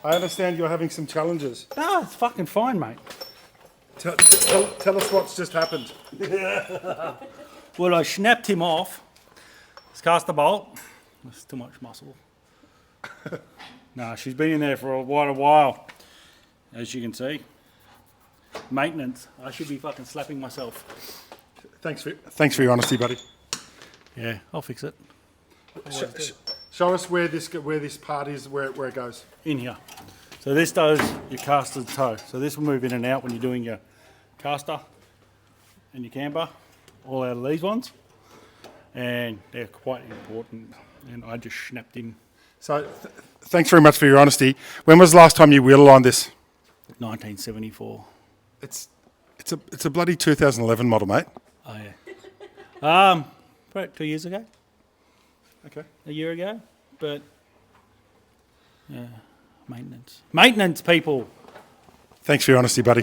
I understand you're having some challenges. No, it's fucking fine, mate. Tell us what's just happened. Well, I snapped him off. Let's cast the bolt. That's too much muscle. No, she's been in there for quite a while, as you can see. Maintenance. I should be fucking slapping myself. Thanks for your honesty, buddy. Yeah, I'll fix it. Show us where this part is, where it goes. In here. So this does your caster toe. So this will move in and out when you're doing your caster and your camber, all out of these ones. And they're quite important. And I just snapped him. So thanks very much for your honesty. When was the last time you wheel aligned this? 1974. It's a bloody 2011 model, mate. Oh yeah. About 2 years ago. Okay. A year ago. But yeah, maintenance. Maintenance, people. Thanks for your honesty, buddy.